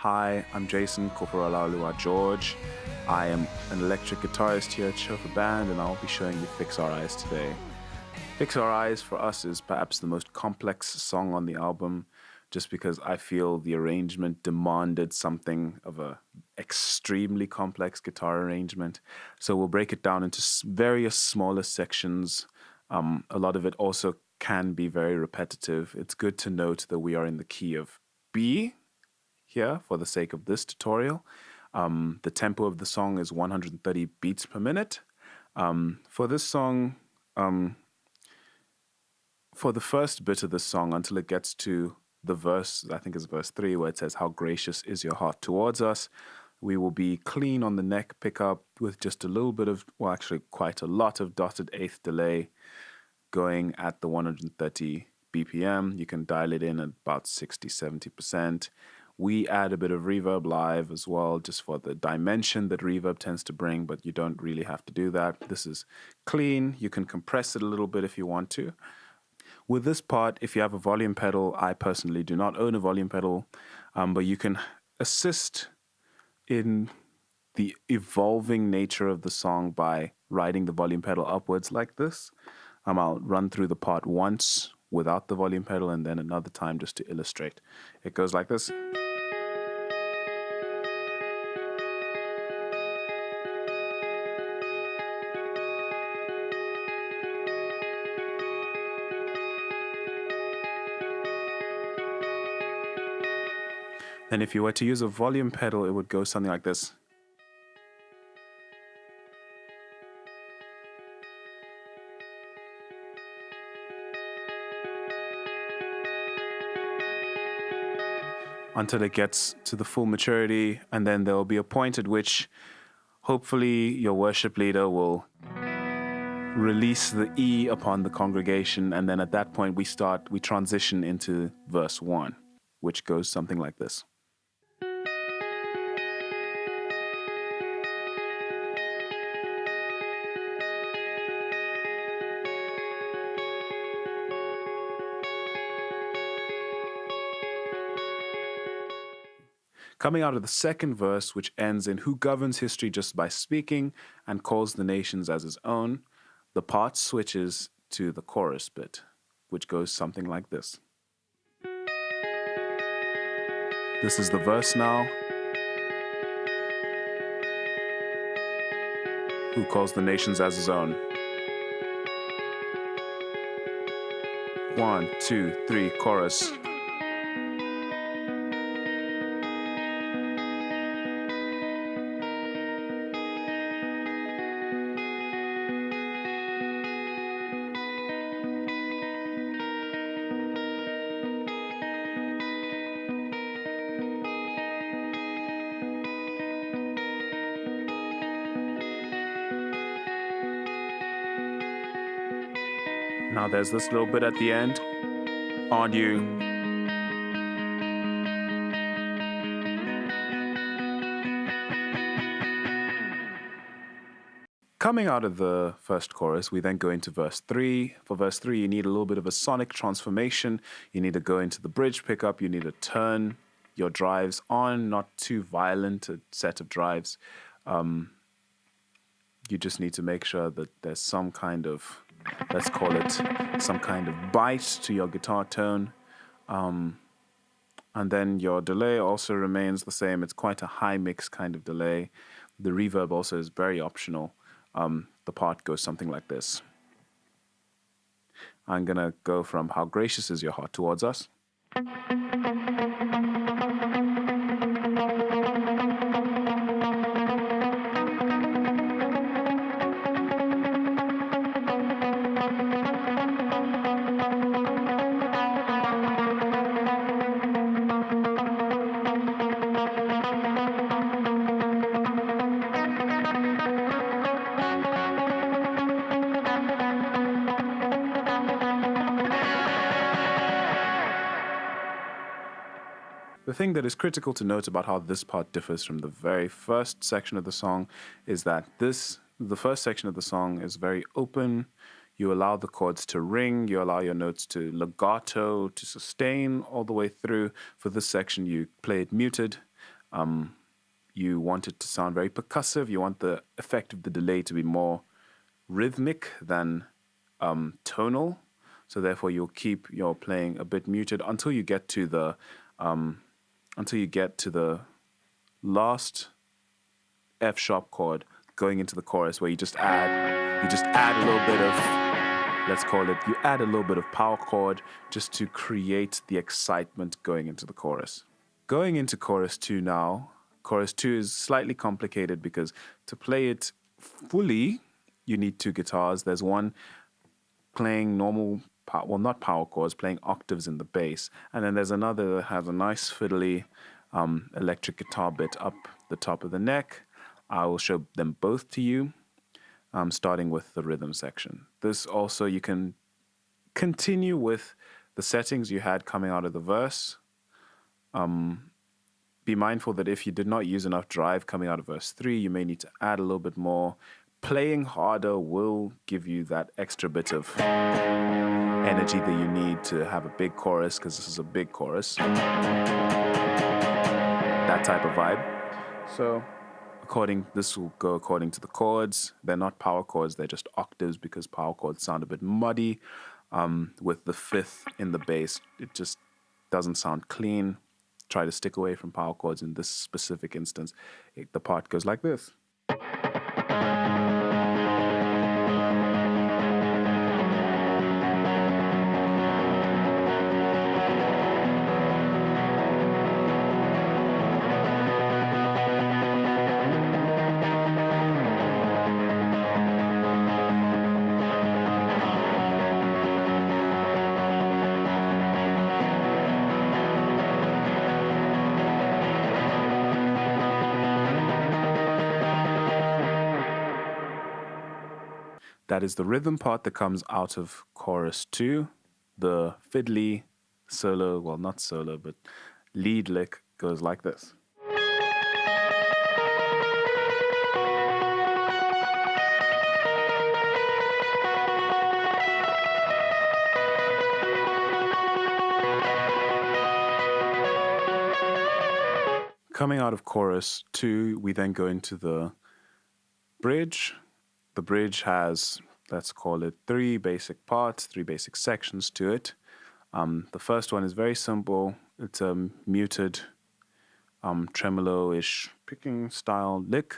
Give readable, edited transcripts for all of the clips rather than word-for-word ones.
Hi, I'm Jason Koporalaulua George. I am an electric guitarist here at ShofarBand, and I'll be showing you Fix Our Eyes today. Fix Our Eyes for us is perhaps the most complex song on the album, just because I feel the arrangement demanded something of a extremely complex guitar arrangement. So we'll break it down into various smaller sections. A lot of it also can be very repetitive. It's good to note that we are in the key of B here for the sake of this tutorial. The tempo of the song is 130 beats per minute. For this song, for the first bit of the song until it gets to the verse, I think it's verse 3, where it says, "How gracious is your heart towards us," we will be clean on the neck pickup with just a little bit of, well, actually quite a lot of dotted eighth delay going at the 130 BPM. You can dial it in at about 60-70%. We add a bit of reverb live as well, just for the dimension that reverb tends to bring, but you don't really have to do that. This is clean. You can compress it a little bit if you want to. With this part, if you have a volume pedal, I personally do not own a volume pedal, but you can assist in the evolving nature of the song by riding the volume pedal upwards like this. I'll run through the part once without the volume pedal and then another time just to illustrate. It goes like this. Then if you were to use a volume pedal, it would go something like this. Until it gets to the full maturity, and then there will be a point at which hopefully your worship leader will release the E upon the congregation, and then at that point we transition into verse 1, which goes something like this. Coming out of the second verse, which ends in "Who governs history just by speaking and calls the nations as his own," the part switches to the chorus bit, which goes something like this. This is the verse now. Who calls the nations as his own? 1, 2, 3, chorus. Now there's this little bit at the end. On you. Coming out of the first chorus, we then go into verse 3. For verse 3, you need a little bit of a sonic transformation. You need to go into the bridge pickup. You need to turn your drives on, not too violent a set of drives. You just need to make sure that there's some kind of, let's call it, some kind of bite to your guitar tone. And then your delay also remains the same. It's quite a high mix kind of delay. The reverb also is very optional. The part goes something like this. I'm going to go from "How gracious is your heart towards us." The thing that is critical to note about how this part differs from the very first section of the song is that the first section of the song is very open. You allow the chords to ring, you allow your notes to legato, to sustain all the way through. For this section, you play it muted. You want it to sound very percussive. You want the effect of the delay to be more rhythmic than tonal. So therefore, you'll keep your playing a bit muted until you get to the last F sharp chord going into the chorus, where you just add a little bit of, let's call it, you add a little bit of power chord just to create the excitement going into the chorus. Going into chorus 2 now. Chorus 2 is slightly complicated because to play it fully, you need 2 guitars. There's one playing normal, not power chords, playing octaves in the bass. And then there's another that has a nice fiddly electric guitar bit up the top of the neck. I will show them both to you, starting with the rhythm section. This also, you can continue with the settings you had coming out of the verse. Be mindful that if you did not use enough drive coming out of verse 3, you may need to add a little bit more. Playing harder will give you that extra bit of energy that you need to have a big chorus, because this is a big chorus. That type of vibe. So this will go according to the chords. They're not power chords, they're just octaves, because power chords sound a bit muddy. With the 5th in the bass, it just doesn't sound clean. Try to stick away from power chords in this specific instance. The part goes like this. That is the rhythm part that comes out of chorus 2. The fiddly solo, well, not solo, but lead lick goes like this. Coming out of chorus 2, we then go into the bridge. The bridge has, let's call it, 3 basic parts, 3 basic sections to it. The first one is very simple. It's a muted, tremolo-ish picking style lick.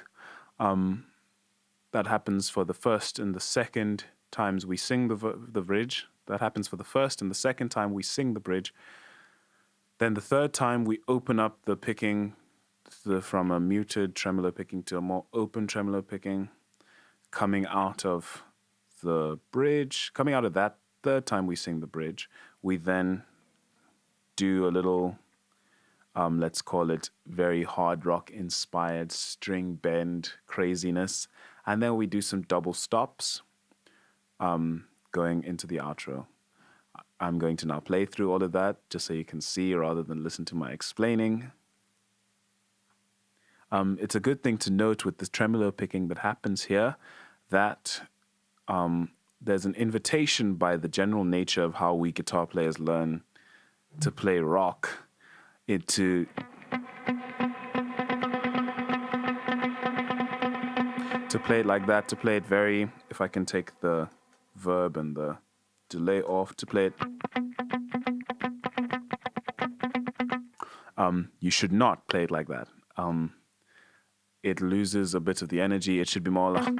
That happens for the first and the second times we sing the bridge. That happens for the first and the second time we sing the bridge. Then the third time we open up the picking from a muted tremolo picking to a more open tremolo picking. Coming out of the bridge, coming out of that third time we sing the bridge, we then do a little, let's call it, very hard rock inspired string bend craziness. And then we do some double stops going into the outro. I'm going to now play through all of that just so you can see rather than listen to my explaining. It's a good thing to note with the tremolo picking that happens here that there's an invitation by the general nature of how we guitar players learn to play rock to play it like that, to play it very, if I can take the verb and the delay off, to play it. You should not play it like that. It loses a bit of the energy. It should be more like...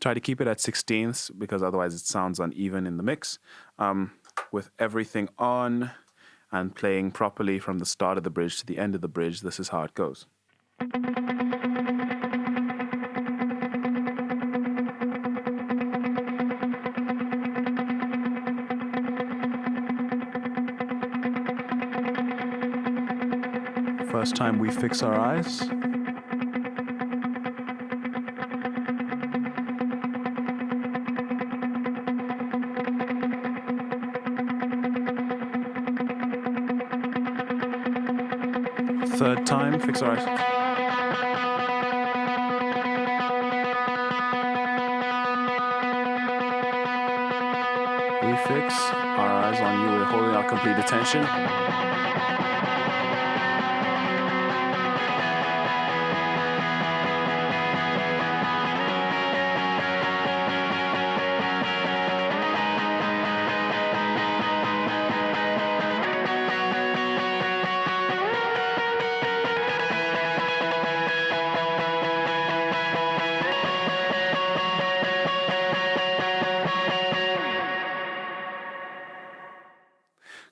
Try to keep it at 16ths because otherwise it sounds uneven in the mix. With everything on and playing properly from the start of the bridge to the end of the bridge, this is how it goes. First time we fix our eyes. Third time, fix our eyes. We fix our eyes on you. We're holding our complete attention.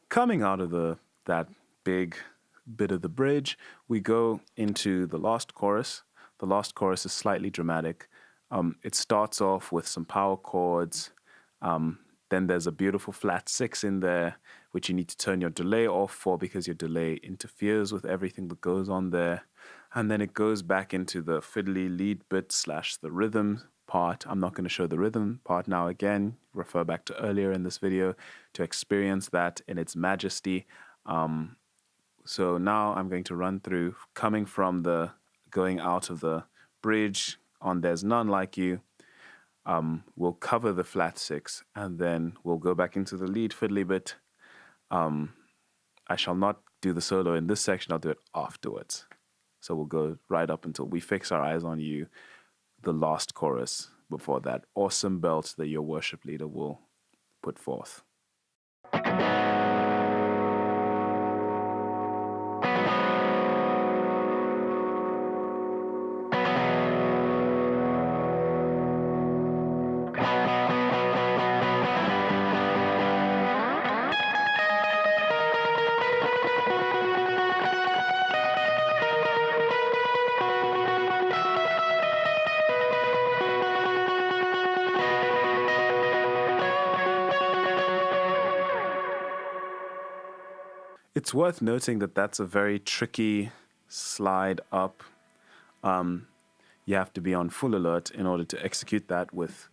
Coming out of that big bit of the bridge, we go into the last chorus. The last chorus is slightly dramatic. It starts off with some power chords. Then there's a beautiful flat 6 in there, which you need to turn your delay off for because your delay interferes with everything that goes on there. And then it goes back into the fiddly lead bit / the rhythm part. I'm not going to show the rhythm part now again. Refer back to earlier in this video to experience that in its majesty. So now I'm going to run through, coming from going out of the bridge on There's None Like You. We'll cover the flat 6 and then we'll go back into the lead fiddly bit. I shall not do the solo in this section, I'll do it afterwards. So we'll go right up until We Fix Our Eyes on You, the last chorus before that awesome belt that your worship leader will put forth. It's worth noting that that's a very tricky slide up. You have to be on full alert in order to execute that with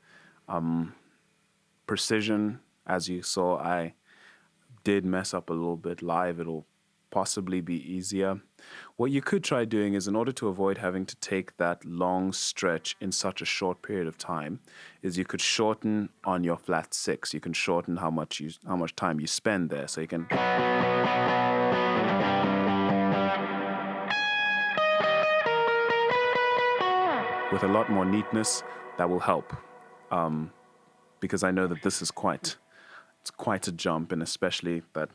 precision. As you saw, I did mess up a little bit live. It'll possibly be easier. What you could try doing is, in order to avoid having to take that long stretch in such a short period of time, is you could shorten on your flat 6. You can shorten how much time you spend there. So you can with a lot more neatness. That will help, because I know that this is quite a jump, and especially that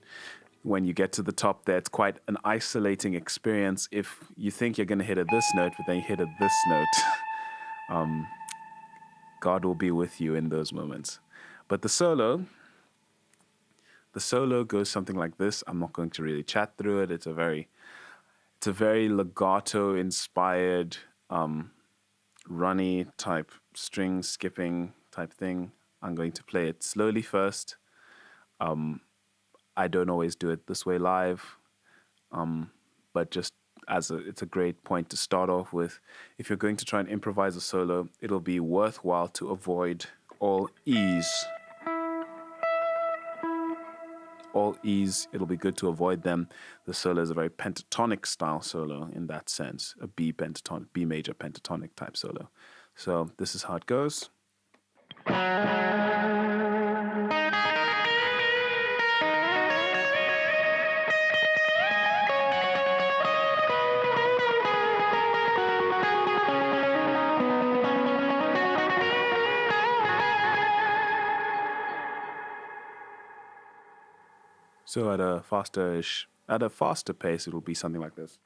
when you get to the top there, it's quite an isolating experience if you think you're going to hit at this note, but then you hit at this note. God will be with you in those moments. But the solo goes something like this. I'm not going to really chat through it. It's a very legato-inspired, runny type string skipping type thing. I'm going to play it slowly first. I don't always do it this way live, but just it's a great point to start off with. If you're going to try and improvise a solo, it'll be worthwhile to avoid all E's. All E's, it'll be good to avoid them. The solo is a very pentatonic style solo in that sense, a B major pentatonic type solo. So this is how it goes. So at a faster pace, it will be something like this.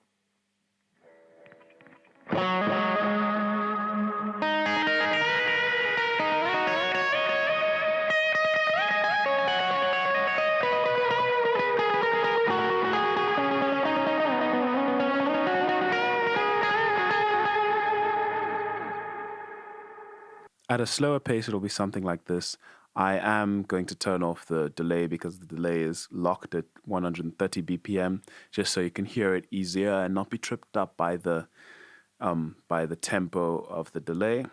At a slower pace, it'll be something like this. I am going to turn off the delay because the delay is locked at 130 BPM, just so you can hear it easier and not be tripped up by the tempo of the delay.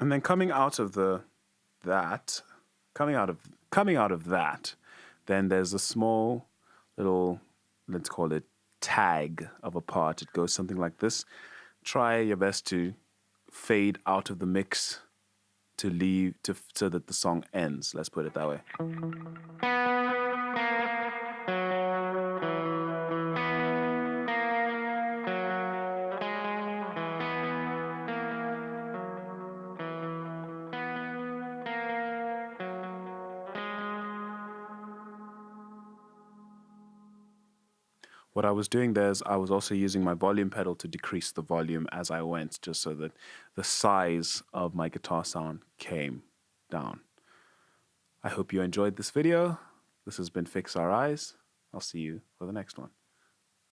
And then coming out of that, coming out of that, then there's a small little, let's call it tag of a part. It goes something like this. Try your best to fade out of the mix so that the song ends. Let's put it that way. What I was doing there is I was also using my volume pedal to decrease the volume as I went, just so that the size of my guitar sound came down. I hope you enjoyed this video. This has been Fix Our Eyes. I'll see you for the next one.